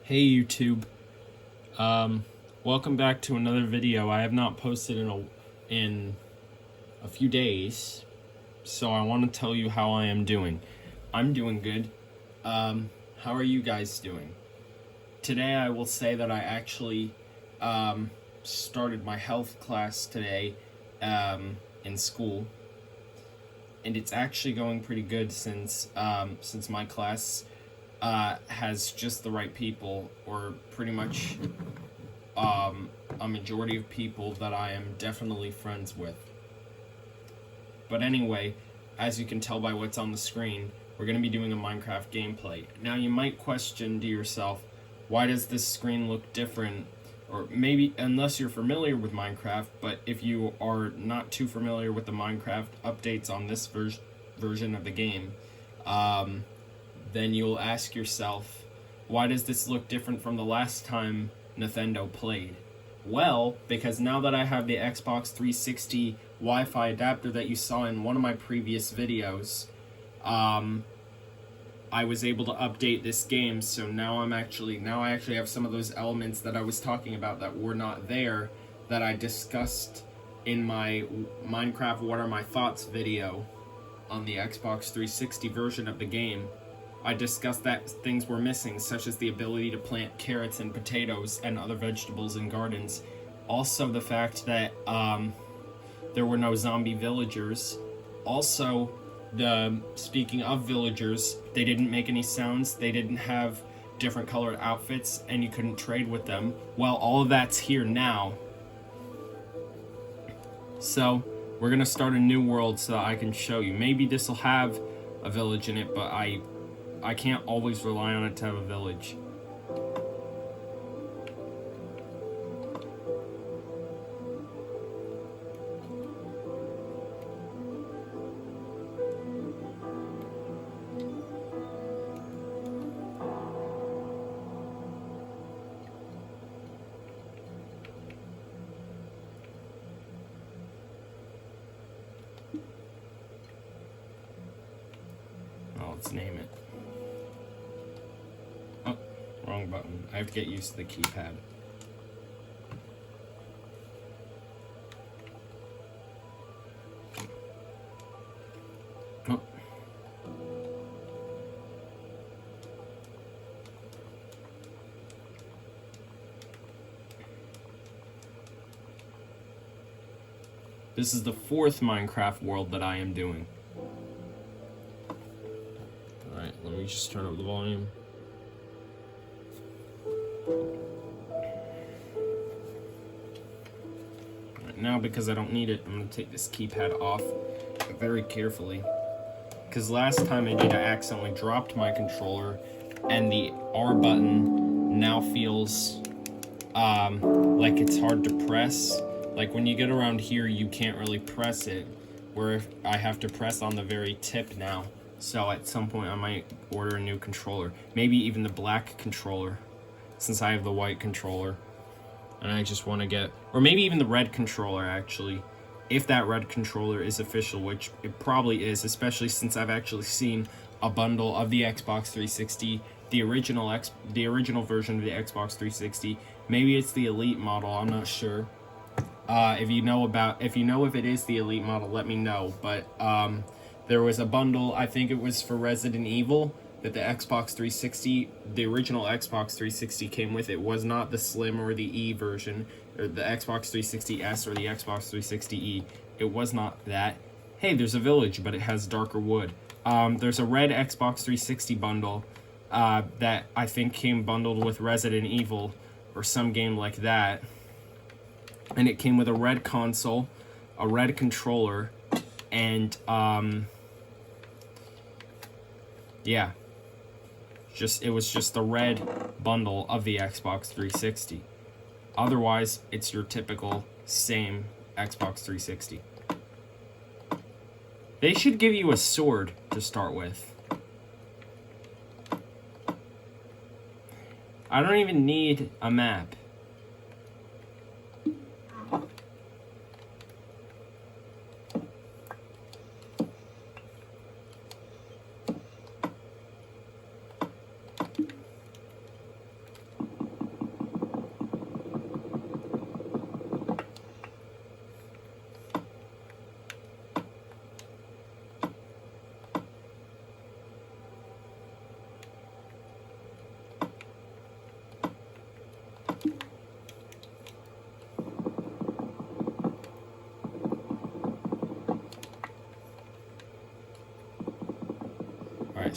Hey YouTube, welcome back to another video. I have not posted in a few days, so I want to tell you how I am doing. I'm doing good. How are you guys doing? Today I will say that I actually started my health class today in school, and it's actually going pretty good since my class has just the right people, or pretty much a majority of people that I am definitely friends with. But anyway, as you can tell by what's on the screen, we're going to be doing a Minecraft gameplay. Now you might question to yourself, why does this screen look different? Or maybe, unless you're familiar with Minecraft, but if you are not too familiar with the Minecraft updates on this version of the game, then you'll ask yourself, why does this look different from the last time Nathendo played? Well, because now that I have the Xbox 360 Wi-Fi adapter that you saw in one of my previous videos, I was able to update this game, so now I actually have some of those elements that I was talking about that were not there, that I discussed in my Minecraft What Are My Thoughts video on the Xbox 360 version of the game. I discussed that things were missing, such as the ability to plant carrots and potatoes and other vegetables in gardens. Also the fact that there were no zombie villagers. Also, speaking of villagers, they didn't make any sounds, they didn't have different colored outfits, and you couldn't trade with them. Well, all of that's here now. So, we're gonna start a new world so that I can show you. Maybe this will have a village in it, but I can't always rely on it to have a village. Well, let's name it. Oh, wrong button. I have to get used to the keypad. Oh. This is the fourth Minecraft world that I am doing. Alright, let me just turn up the volume. Right now, because I don't need it, I'm going to take this keypad off very carefully. Because last time I did, I accidentally dropped my controller, and the R button now feels like it's hard to press. Like when you get around here, you can't really press it, where I have to press on the very tip now. So at some point I might order a new controller. Maybe even the black controller, since I have the white controller. And I just want to get, or maybe even the red controller actually, if that red controller is official, which it probably is, especially since I've actually seen a bundle of the Xbox 360, the original version of the Xbox 360. Maybe it's the Elite model, I'm not sure. If you know if it is the Elite model, let me know. But there was a bundle, I think it was for Resident Evil, that the Xbox 360, the original Xbox 360 came with. It was not the Slim or the E version, or the Xbox 360S or the Xbox 360E. It was not that. Hey, there's a village, but it has darker wood. There's a red Xbox 360 bundle that I think came bundled with Resident Evil or some game like that. And it came with a red console, a red controller, and yeah, it was just the red bundle of the Xbox 360. Otherwise, it's your typical same Xbox 360. They should give you a sword to start with. I don't even need a map.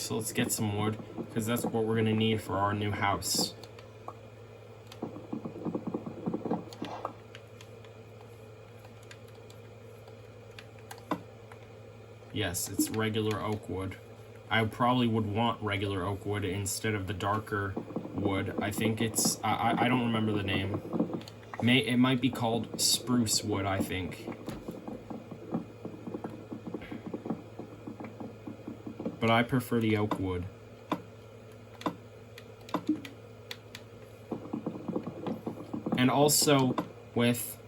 so let's get some wood, because that's what we're gonna need for our new house. Yes, it's regular oak wood. I probably would want regular oak wood instead of the darker wood. I think it's, I don't remember the name. It might be called spruce wood, I think. But I prefer the oak wood. And also with,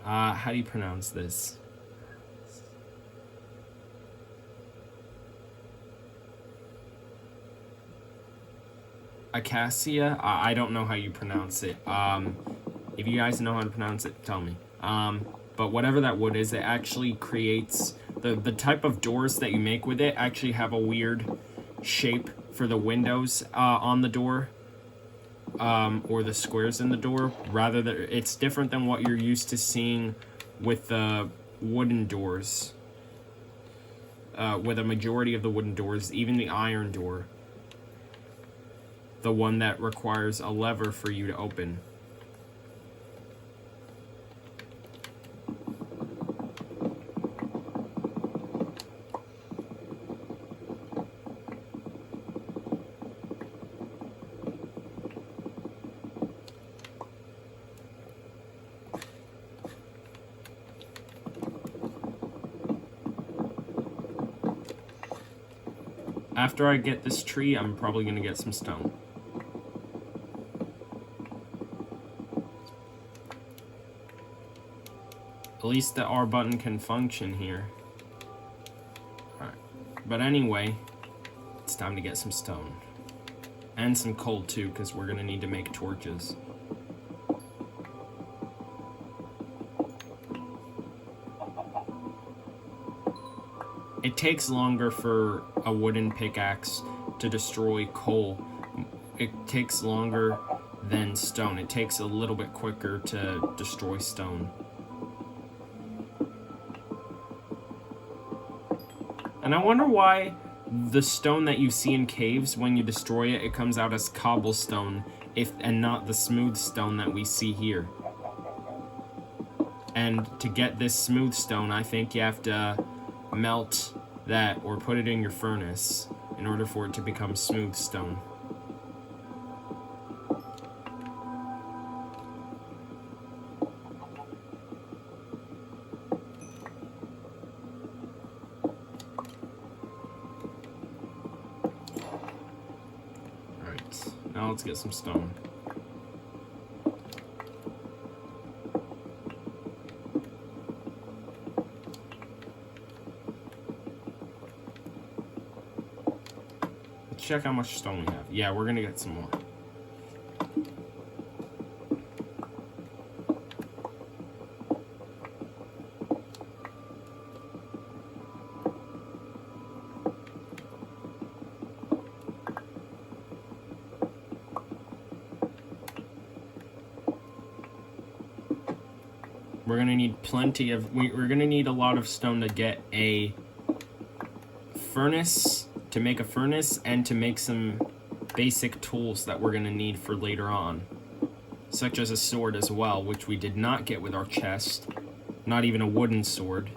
how do you pronounce this? Acacia? I don't know how you pronounce it. If you guys know how to pronounce it, tell me. But whatever that wood is, it actually creates... The type of doors that you make with it actually have a weird shape for the windows on the door. Or the squares in the door. Rather, it's different than what you're used to seeing with the wooden doors. With a majority of the wooden doors, even the iron door. The one that requires a lever for you to open. After I get this tree, I'm probably going to get some stone. At least the R button can function here. Alright. But anyway, it's time to get some stone. And some coal too, because we're going to need to make torches. It takes longer for a wooden pickaxe to destroy coal. It takes longer than stone. It takes a little bit quicker to destroy stone. And I wonder why the stone that you see in caves, when you destroy it, it comes out as cobblestone, and not the smooth stone that we see here. And to get this smooth stone, I think you have to melt that or put it in your furnace in order for it to become smooth stone. Alright, now let's get some stone. Check how much stone we have. Yeah, we're gonna get some more. We're gonna need plenty of... We're gonna need a lot of stone to get a furnace, to make a furnace, and to make some basic tools that we're going to need for later on. Such as a sword as well, which we did not get with our chest. Not even a wooden sword.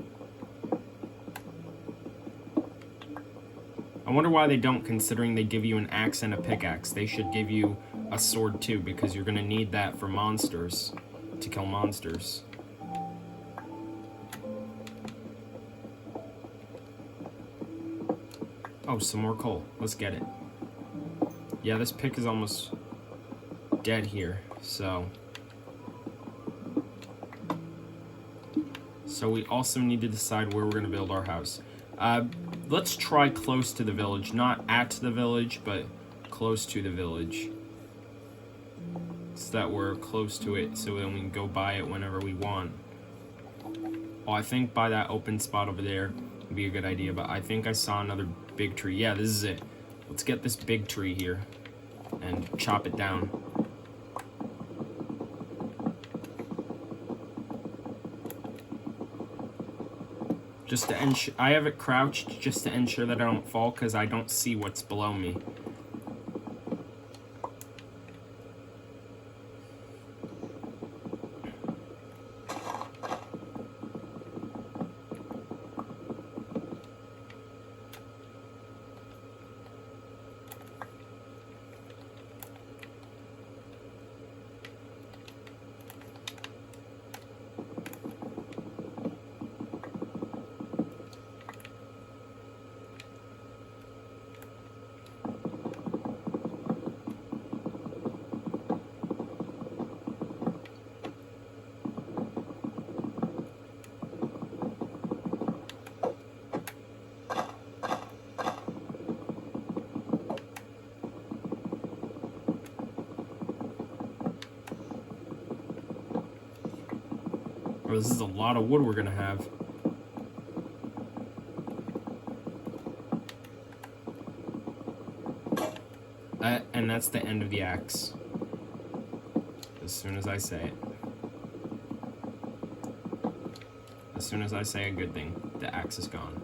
I wonder why they don't, considering they give you an axe and a pickaxe. They should give you a sword too, because you're going to need that for monsters. To kill monsters. Oh, some more coal. Let's get it. Yeah, this pick is almost dead here, so... So we also need to decide where we're going to build our house. Let's try close to the village. Not at the village, but close to the village. So that we're close to it, so then we can go by it whenever we want. Oh, I think by that open spot over there would be a good idea, but I think I saw another big tree. Yeah, this is it. Let's get this big tree here and chop it down. Just to ensure, I have it crouched just to ensure that I don't fall because I don't see what's below me. Oh, this is a lot of wood we're gonna have. And that's the end of the axe. As soon as I say it. As soon as I say a good thing, the axe is gone.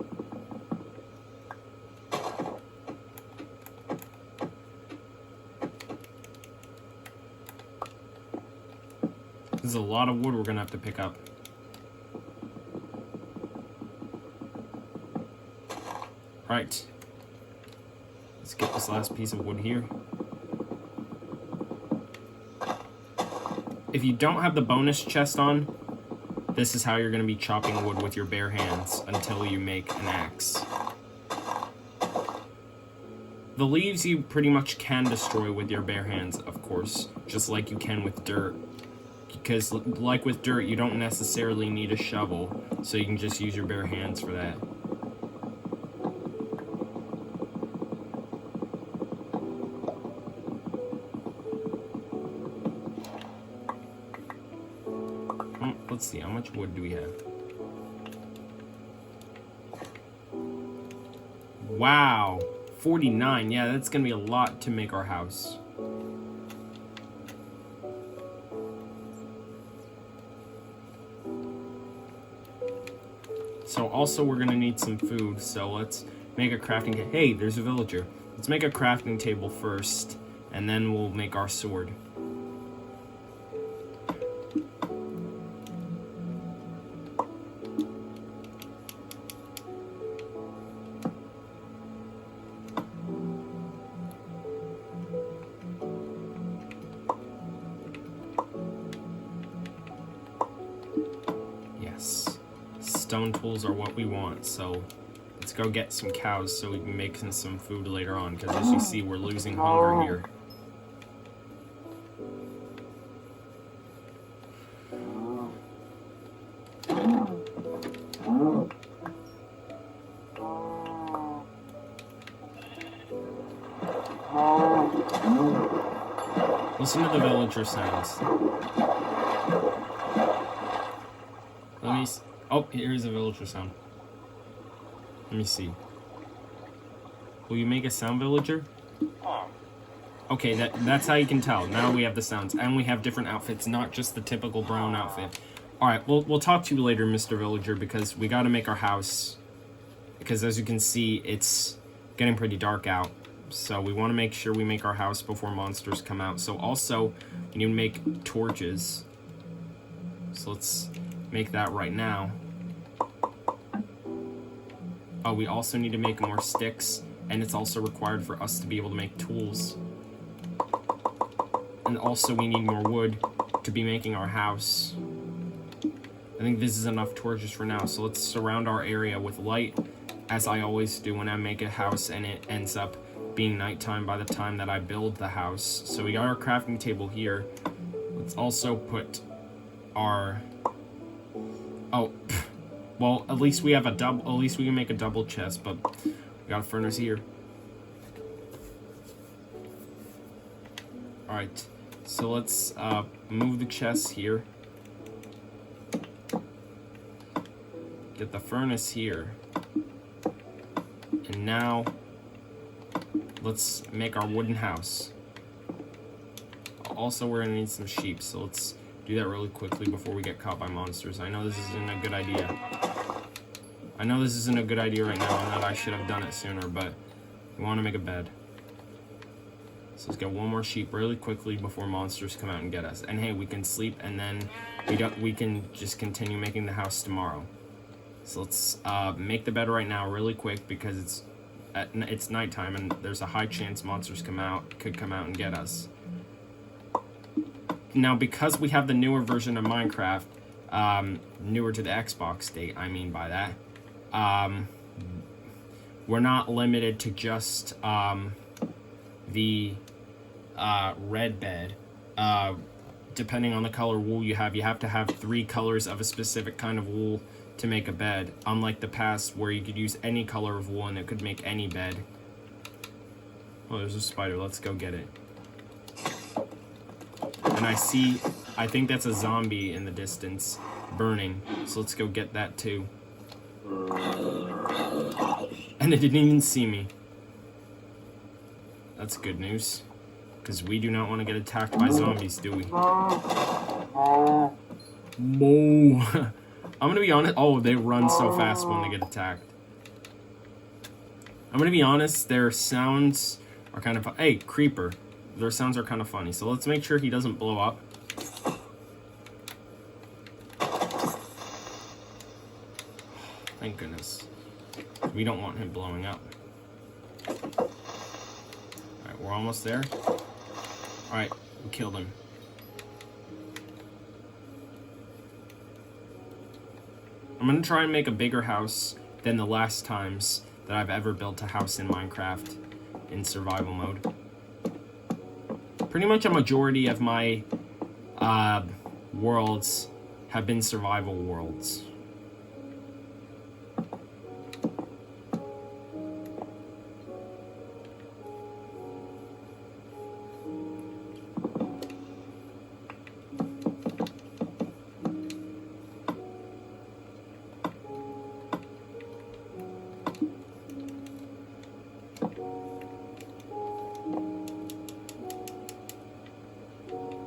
This is a lot of wood we're gonna have to pick up. Right. Let's get this last piece of wood here. If you don't have the bonus chest on, this is how you're going to be chopping wood with your bare hands until you make an axe. The leaves you pretty much can destroy with your bare hands, of course, just like you can with dirt. Because like with dirt, you don't necessarily need a shovel, so you can just use your bare hands for that. Let's see, how much wood do we have? Wow, 49. Yeah, that's gonna be a lot to make our house. So also we're gonna need some food, so let's make a crafting table. Hey, there's a villager. Let's make a crafting table first, and then we'll make our sword. Stone tools are what we want, so let's go get some cows so we can make some food later on, because as you see, we're losing hunger here. Listen to the villager sounds. Let me... Oh, here's a villager sound. Let me see. Will you make a sound, villager? Okay, that's how you can tell. Now we have the sounds, and we have different outfits, not just the typical brown outfit. All right, we'll talk to you later, Mr. Villager, because we got to make our house. Because as you can see, it's getting pretty dark out, so we want to make sure we make our house before monsters come out. So also, we need to make torches. So let's make that right now. Oh, we also need to make more sticks, and it's also required for us to be able to make tools. And also we need more wood to be making our house. I think this is enough torches for now, so let's surround our area with light, as I always do when I make a house and it ends up being nighttime by the time that I build the house. So we got our crafting table here. Let's also put our... Oh, well, at least we have a double. At least we can make a double chest, but we got a furnace here. All right, so let's move the chest here. Get the furnace here, and now let's make our wooden house. Also, we're gonna need some sheep, so let's do that really quickly before we get caught by monsters. I know this isn't a good idea. I know this isn't a good idea right now and that I should have done it sooner, but we want to make a bed. So let's get one more sheep really quickly before monsters come out and get us. And hey, we can sleep and then we can just continue making the house tomorrow. So let's make the bed right now really quick because it's nighttime and there's a high chance monsters could come out and get us. Now, because we have the newer version of Minecraft, newer to the Xbox date, I mean by that, we're not limited to just the red bed. Depending on the color wool you have to have 3 colors of a specific kind of wool to make a bed, unlike the past where you could use any color of wool and it could make any bed. Oh, there's a spider. Let's go get it. And I think that's a zombie in the distance burning, so let's go get that too. And it didn't even see me. That's good news, because we do not want to get attacked by zombies, do we? Moo. I'm gonna be honest. Oh, they run so fast when they get attacked. I'm gonna be honest. Their sounds are kind of. Hey, creeper. Their sounds are kind of funny. So let's make sure he doesn't blow up. Thank goodness. We don't want him blowing up. Alright, we're almost there. Alright, we killed him. I'm gonna try and make a bigger house than the last times that I've ever built a house in Minecraft in survival mode. Pretty much a majority of my worlds have been survival worlds.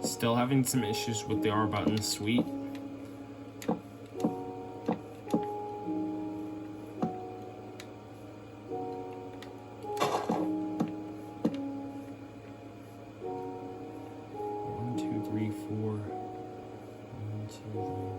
Still having some issues with the R button, sweet. One, two, three, four. One, two, three, four.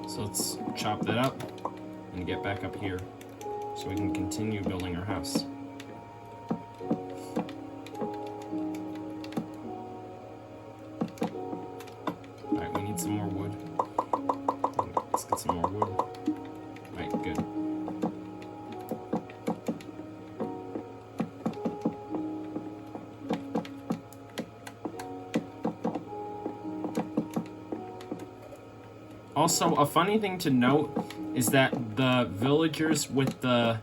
So let's chop that up and get back up here so we can continue building our house. Alright, we need some more wood. Let's get some more wood. Alright, good. Also, a funny thing to note is that the villagers with the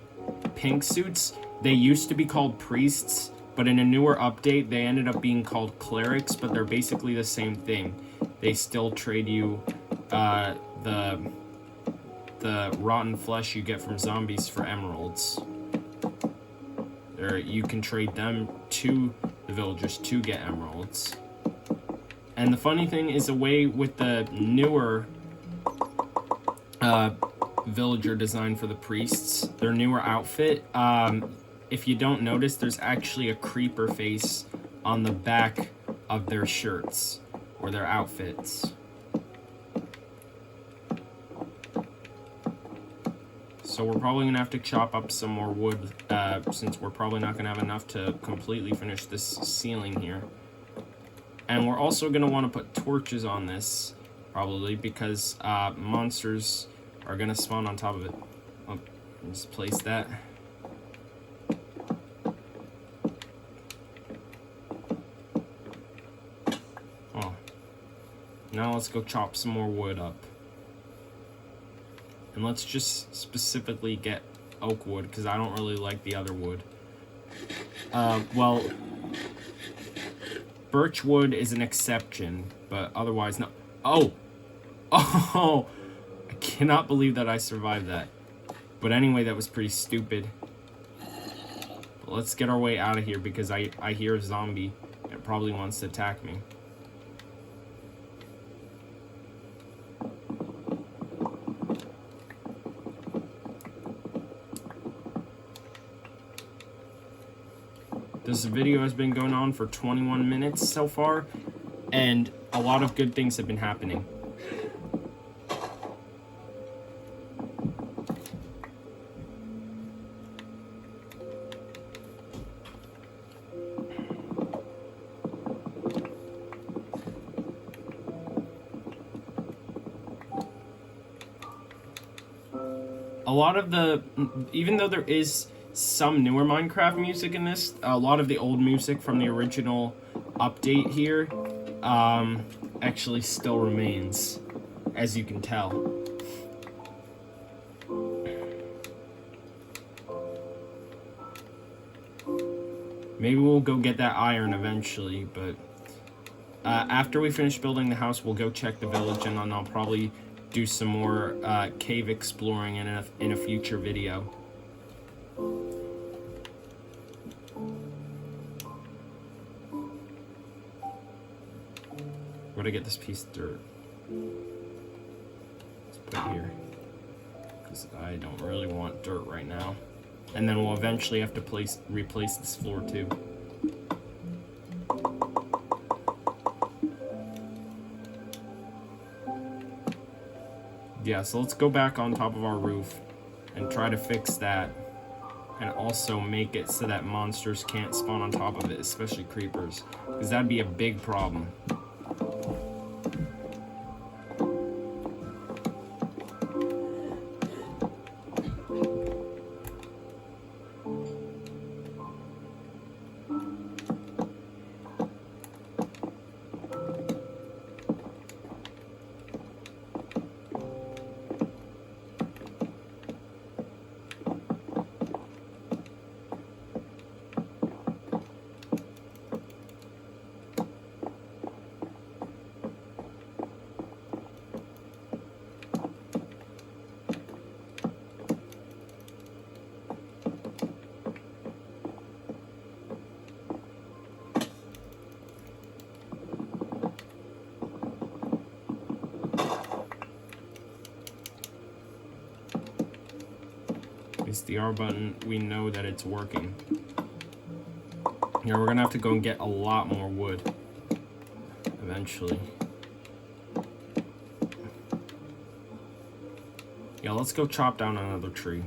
pink suits, they used to be called priests, but in a newer update, they ended up being called clerics, but they're basically the same thing. They still trade you the rotten flesh you get from zombies for emeralds. Or you can trade them to the villagers to get emeralds. And the funny thing is, the way with the newer villager design for the priests, their newer outfit, if you don't notice, there's actually a creeper face on the back of their shirts or their outfits. So we're probably gonna have to chop up some more wood, since we're probably not gonna have enough to completely finish this ceiling here. And we're also gonna want to put torches on this, probably, because monsters are gonna spawn on top of it. Oh, just place that. Oh. Now let's go chop some more wood up. And let's just specifically get oak wood, because I don't really like the other wood. Well, birch wood is an exception, but otherwise no. Oh! Oh! I cannot believe that I survived that. But anyway, that was pretty stupid. But let's get our way out of here, because I hear a zombie. It probably wants to attack me. This video has been going on for 21 minutes so far, and a lot of good things have been happening. A lot of the, even though there is some newer Minecraft music in this, a lot of the old music from the original update here actually still remains, as you can tell. Maybe we'll go get that iron eventually, but after we finish building the house, we'll go check the village, and then I'll probably do some more cave exploring in a future video. Where to get this piece of dirt? Let's put it here, because I don't really want dirt right now. And then we'll eventually have to replace this floor too. Yeah, so let's go back on top of our roof and try to fix that, and also make it so that monsters can't spawn on top of it, especially creepers, because that'd be a big problem. It's the R button, we know that it's working. Yeah, we're gonna have to go and get a lot more wood eventually. Yeah, let's go chop down another tree.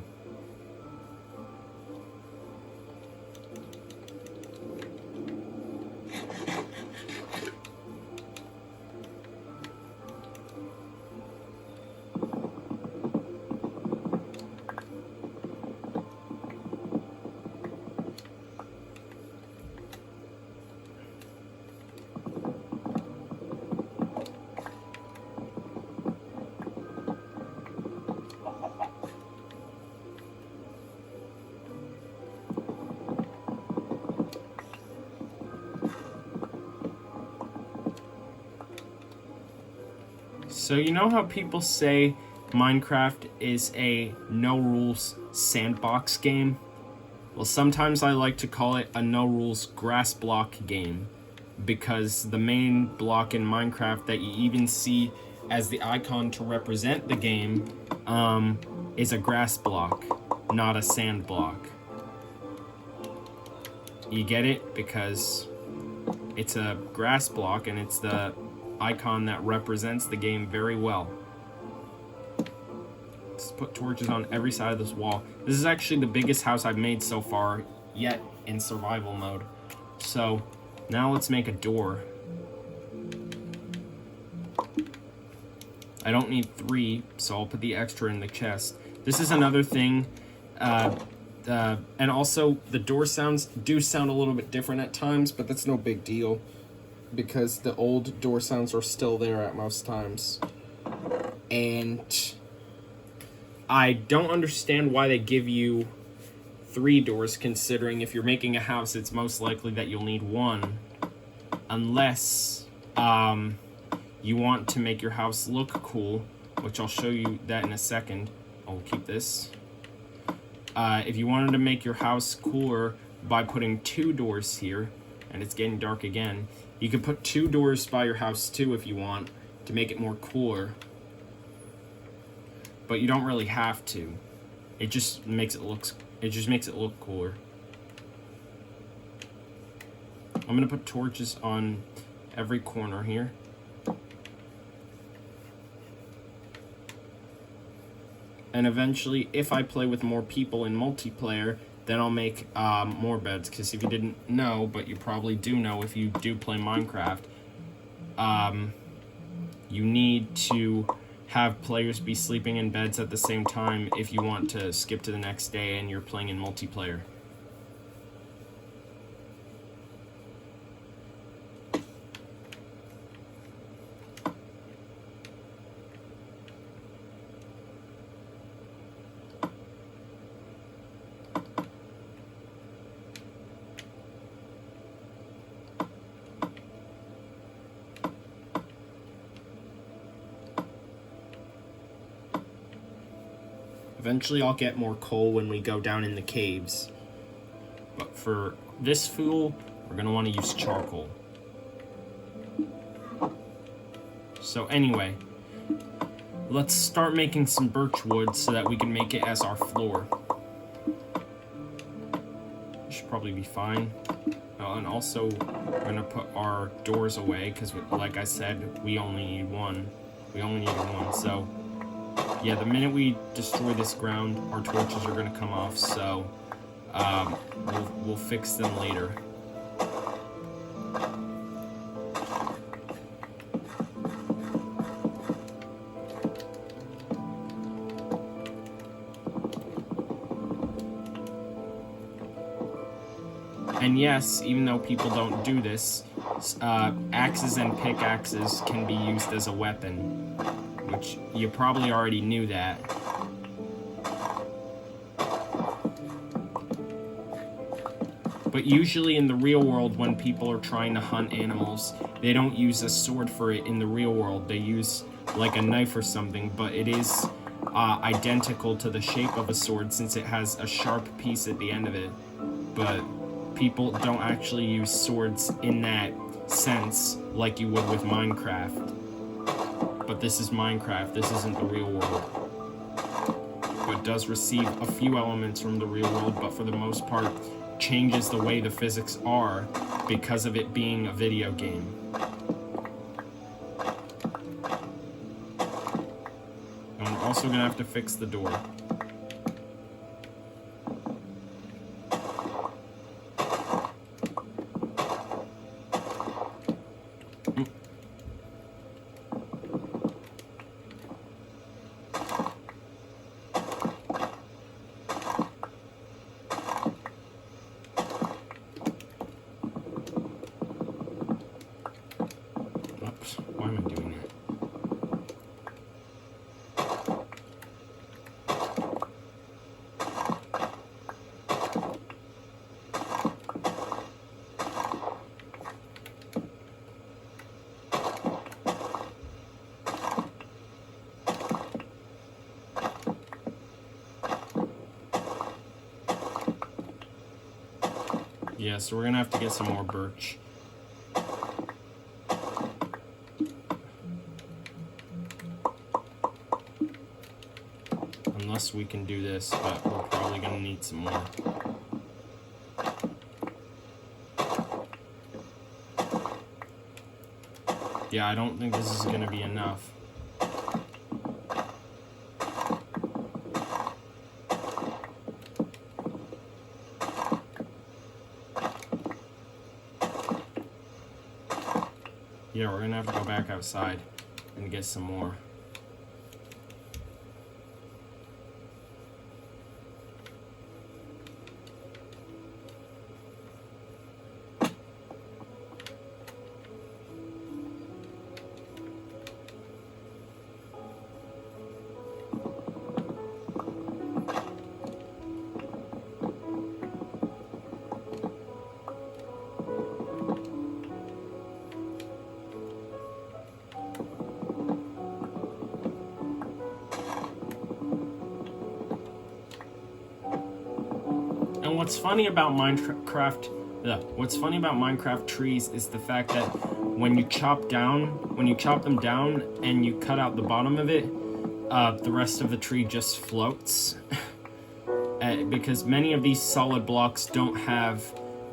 So you know how people say Minecraft is a no-rules sandbox game? Well, sometimes I like to call it a no-rules grass block game, because the main block in Minecraft that you even see as the icon to represent the game is a grass block, not a sand block. You get it? Because It's a grass block, and it's the icon that represents the game very well. Let's put torches on every side of this wall. This is actually the biggest house I've made so far yet in survival mode. So now let's make a door. I don't need 3, so I'll put the extra in the chest. This is another thing, and also the door sounds do sound a little bit different at times, but that's no big deal because the old door sounds are still there at most times. And I don't understand why they give you 3 doors, considering if you're making a house, it's most likely that you'll need 1, unless you want to make your house look cool, which I'll show you that in a second. I'll keep this. If you wanted to make your house cooler by putting 2 doors here, and it's getting dark again, you could put 2 doors by your house too if you want to make it more cooler. But you don't really have to. It just makes it look cooler. I'm gonna put torches on every corner here. And eventually, if I play with more people in multiplayer, then I'll make more beds. Because if you didn't know, but you probably do know if you do play Minecraft, you need to have players be sleeping in beds at the same time if you want to skip to the next day and you're playing in multiplayer. Eventually I'll get more coal when we go down in the caves. But for this fuel, we're going to want to use charcoal. So anyway, let's start making some birch wood so that we can make it as our floor. Should probably be fine. And also, we're going to put our doors away because, like I said, we only need 1. We only need 1, so... yeah, the minute we destroy this ground, our torches are going to come off, so we'll fix them later. And yes, even though people don't do this, axes and pickaxes can be used as a weapon. Which you probably already knew that. But usually in the real world, when people are trying to hunt animals, they don't use a sword for it in the real world. They use like a knife or something, but it is identical to the shape of a sword since it has a sharp piece at the end of it. But people don't actually use swords in that sense like you would with Minecraft. But this is Minecraft, this isn't the real world. But it does receive a few elements from the real world, but for the most part, changes the way the physics are because of it being a video game. And we're also gonna have to fix the door. Why am I doing that? Yeah, so we're gonna have to get some more birch. Unless we can do this, but we're probably gonna need some more. Yeah, I don't think this is gonna be enough. Yeah, we're gonna have to go back outside and get some more. And what's funny about Minecraft trees is the fact that when you chop them down and you cut out the bottom of it, the rest of the tree just floats. Because many of these solid blocks don't have,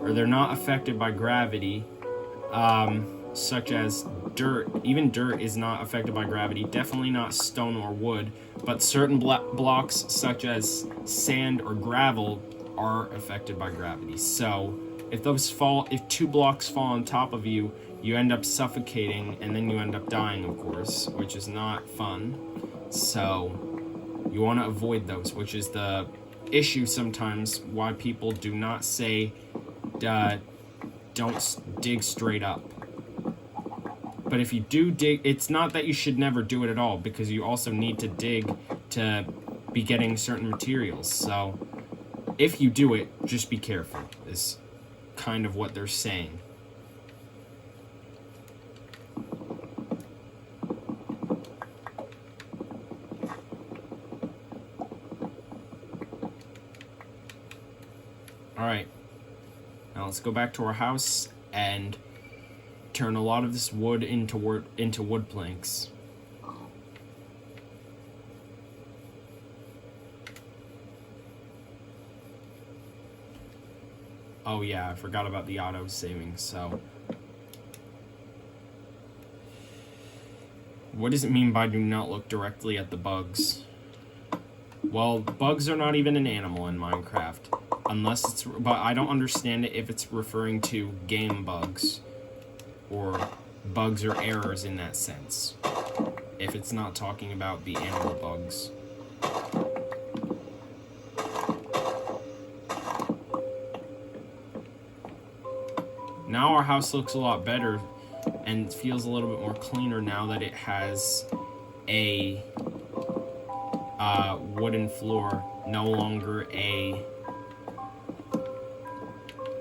or they're not affected by gravity, such as dirt. Even dirt is not affected by gravity, definitely not stone or wood, but certain blocks such as sand or gravel are affected by gravity. So if 2 blocks fall on top of you, you end up suffocating and then you end up dying, of course, which is not fun. So you want to avoid those, which is the issue sometimes why people do not say don't dig straight up. But if you do dig, it's not that you should never do it at all, because you also need to dig to be getting certain materials. So if you do it, just be careful, is kind of what they're saying. Alright, now let's go back to our house and turn a lot of this wood into wood planks. Oh yeah, I forgot about the auto saving, so. What does it mean by do not look directly at the bugs? Well, bugs are not even an animal in Minecraft. Unless it's, but I don't understand it if it's referring to game bugs. Or bugs or errors in that sense. If it's not talking about the animal bugs. Now our house looks a lot better and feels a little bit more cleaner now that it has a wooden floor, no longer a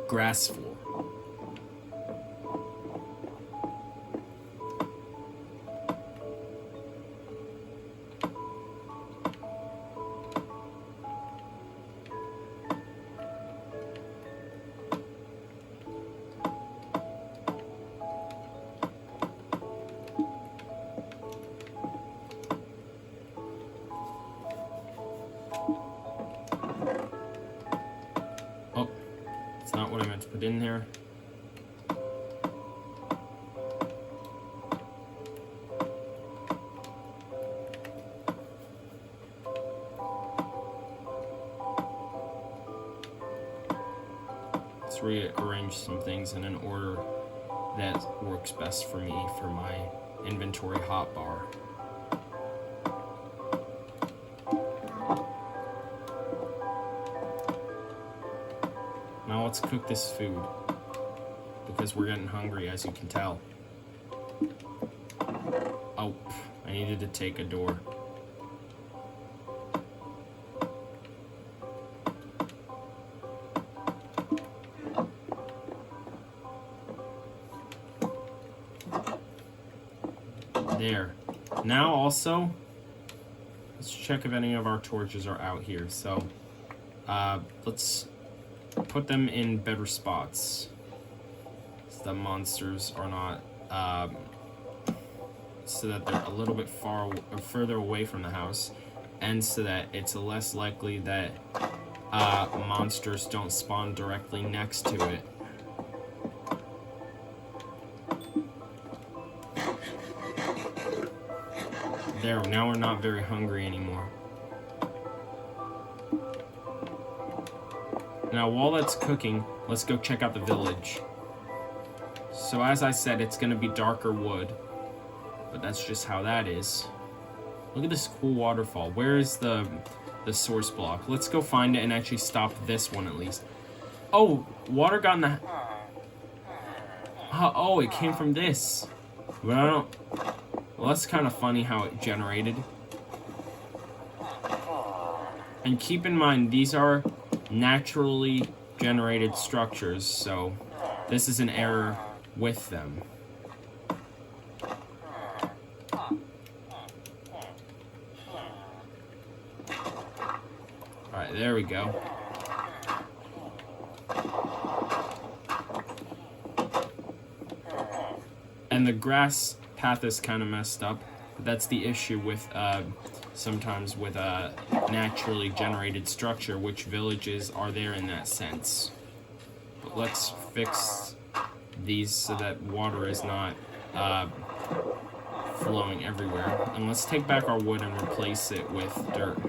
grass floor. Not what I meant to put in there. Let's rearrange some things in an order that works best for me for my inventory hotbar. Now let's cook this food, because we're getting hungry, as you can tell. Oh, I needed to take a door. There. Now also, let's check if any of our torches are out here. So, let's put them in better spots so the monsters are not so that they're a little bit further away from the house, and so that it's less likely that monsters don't spawn directly next to it. There, now we're not very hungry anymore. Now, while that's cooking, let's go check out the village. So as I said, it's going to be darker wood. But that's just how that is. Look at this cool waterfall. Where is the source block? Let's go find it and actually stop this one at least. Oh, water got in the... Oh, it came from this. But I don't... Well, that's kind of funny how it generated. And keep in mind, these are naturally generated structures, so this is an error with them. Alright, there we go. And the grass path is kind of messed up. But that's the issue with sometimes with a naturally generated structure, which villages are there in that sense. But let's fix these so that water is not flowing everywhere. And let's take back our wood and replace it with dirt.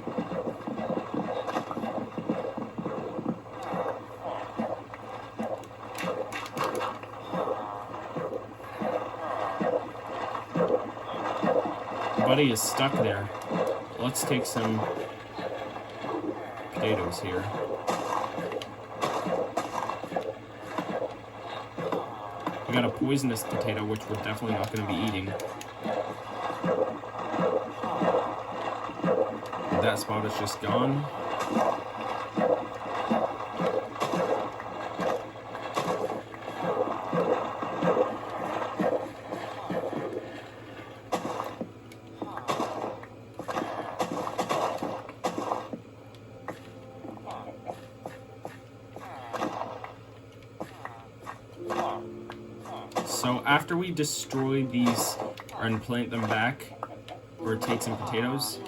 Buddy is stuck there. Let's take some potatoes here. We got a poisonous potato, which we're definitely not going to be eating. That spot is just gone. So after we destroy these and plant them back, or take some potatoes,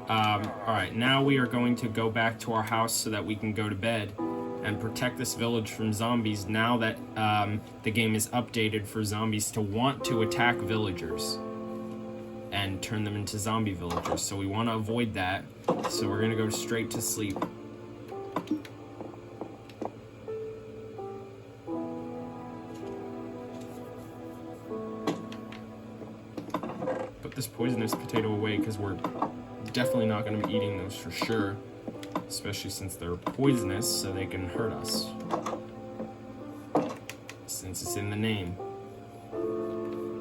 alright, now we are going to go back to our house so that we can go to bed and protect this village from zombies now that the game is updated for zombies to want to attack villagers and turn them into zombie villagers. So we want to avoid that, so we're going to go straight to sleep. Put this poisonous potato away because we're definitely not going to be eating those for sure, especially since they're poisonous, so they can hurt us since it's in the name.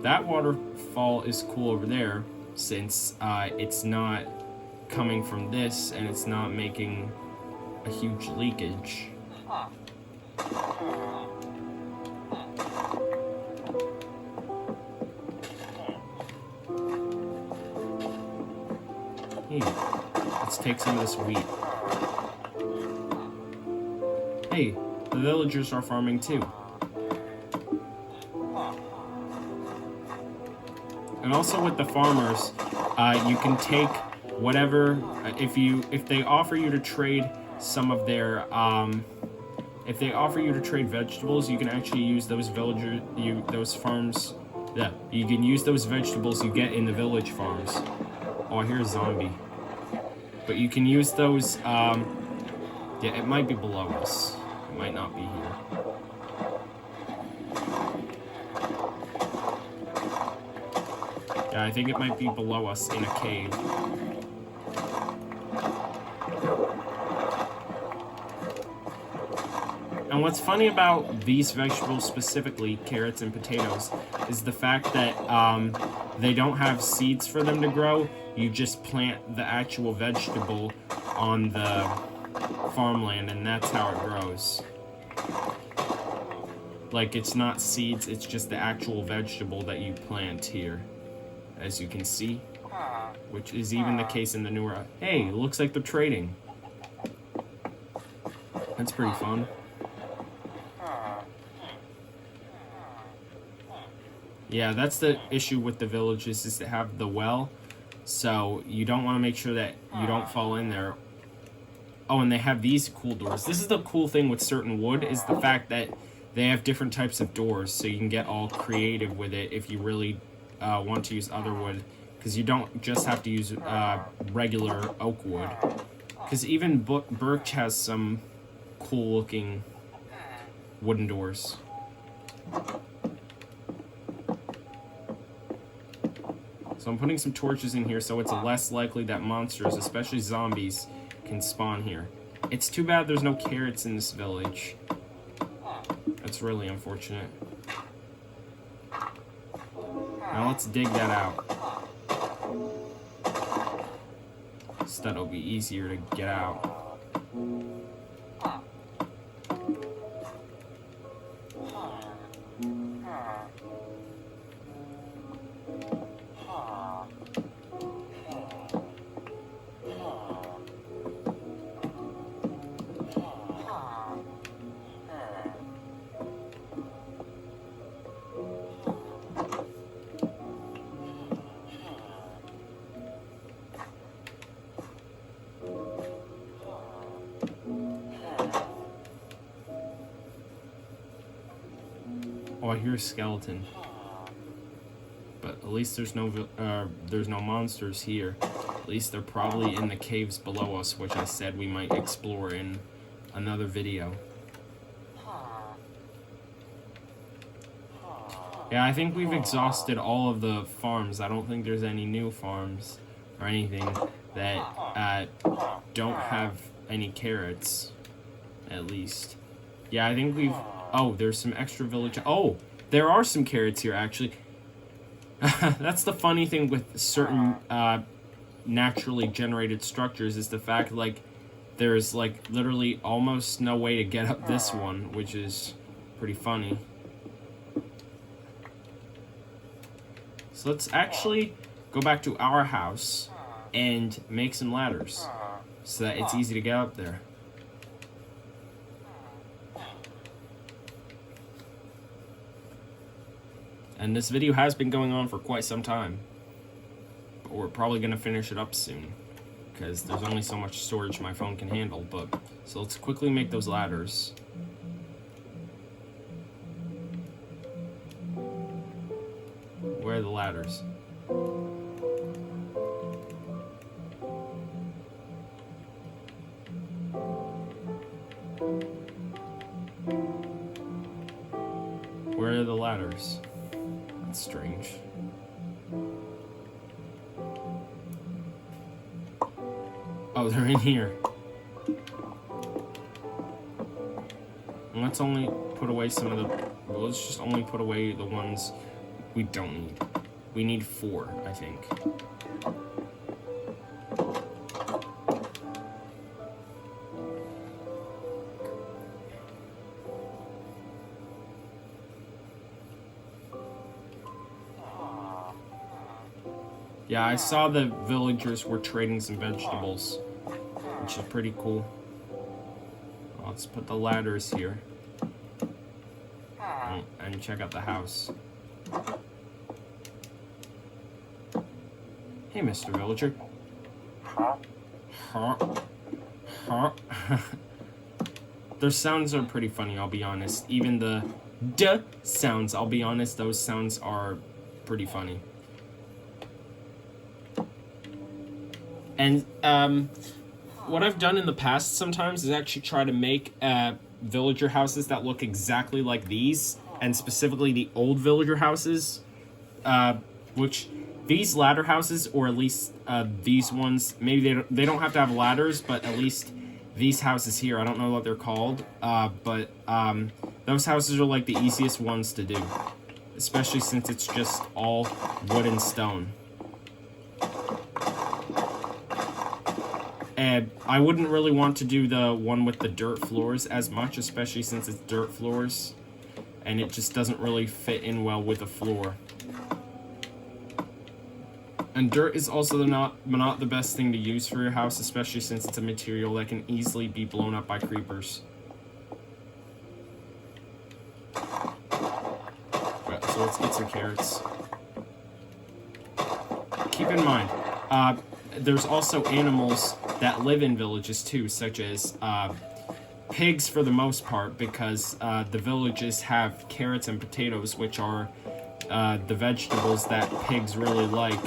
That waterfall is cool over there since it's not coming from this and it's not making a huge leakage. Hey, let's take some of this wheat. Hey, the villagers are farming too. And also with the farmers, you can take whatever, if they offer you to trade some of their, if they offer you to trade vegetables, you can actually use those those farms, yeah, you can use those vegetables you get in the village farms. Oh, I hear a zombie. But you can use those, yeah, it might be below us. It might not be here. Yeah, I think it might be below us in a cave. And what's funny about these vegetables specifically, carrots and potatoes, is the fact that they don't have seeds for them to grow. You just plant the actual vegetable on the farmland and that's how it grows. Like, it's not seeds, it's just the actual vegetable that you plant here, as you can see, which is even the case in the newer. Hey, it looks like they're trading. That's pretty fun. Yeah, that's the issue with the villages, is to have the well, so you don't want to make sure that you don't fall in there. Oh, and they have these cool doors. This is the cool thing with certain wood, is the fact that they have different types of doors, so you can get all creative with it if you really want to use other wood because you don't just have to use regular oak wood. Because even birch has some cool looking wooden doors. So I'm putting some torches in here so it's less likely that monsters, especially zombies, can spawn here. It's too bad there's no carrots in this village. That's really unfortunate. Now let's dig that out. So that'll be easier to get out. Oh, I hear a skeleton. But at least there's no monsters here. At least they're probably in the caves below us, which I said we might explore in another video. Yeah, I think we've exhausted all of the farms. I don't think there's any new farms or anything that don't have any carrots, at least. Yeah, I think we've... Oh, there's some extra village... Oh, there are some carrots here, actually. That's the funny thing with certain naturally generated structures, is the fact, like, there's, like, literally almost no way to get up this one, which is pretty funny. So let's actually go back to our house and make some ladders so that it's easy to get up there. And this video has been going on for quite some time. But we're probably going to finish it up soon, because there's only so much storage my phone can handle. But so let's quickly make those ladders. Where are the ladders? Where are the ladders? That's strange. Oh, they're in here. And let's only put away some of the... Well, let's just only put away the ones we don't need. We need 4, I think. Yeah, I saw the villagers were trading some vegetables, which is pretty cool. Let's put the ladders here. Oh, and check out the house. Hey, Mr. Villager. Their sounds are pretty funny, I'll be honest. Even the duh sounds, I'll be honest, those sounds are pretty funny. And what I've done in the past sometimes is actually try to make villager houses that look exactly like these, and specifically the old villager houses, which these ladder houses, or at least these ones, maybe they don't have to have ladders, but at least these houses here, I don't know what they're called, but those houses are like the easiest ones to do, especially since it's just all wood and stone. And I wouldn't really want to do the one with the dirt floors as much, especially since it's dirt floors, and it just doesn't really fit in well with the floor. And dirt is also not the best thing to use for your house, especially since it's a material that can easily be blown up by creepers. Right, so let's get some carrots. Keep in mind, there's also animals that live in villages too, such as pigs for the most part, because the villages have carrots and potatoes, which are the vegetables that pigs really like.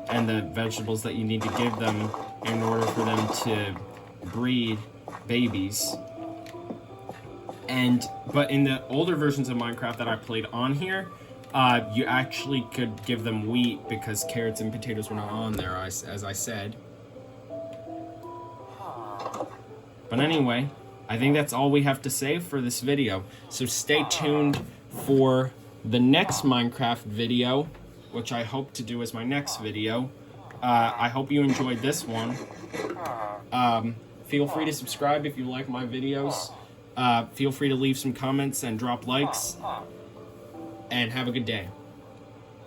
and the vegetables that you need to give them in order for them to breed babies. But in the older versions of Minecraft that I played on here, you actually could give them wheat because carrots and potatoes were not on there, as I said. But anyway, I think that's all we have to say for this video. So stay tuned for the next Minecraft video, which I hope to do as my next video. I hope you enjoyed this one. Feel free to subscribe if you like my videos. Feel free to leave some comments and drop likes. And have a good day.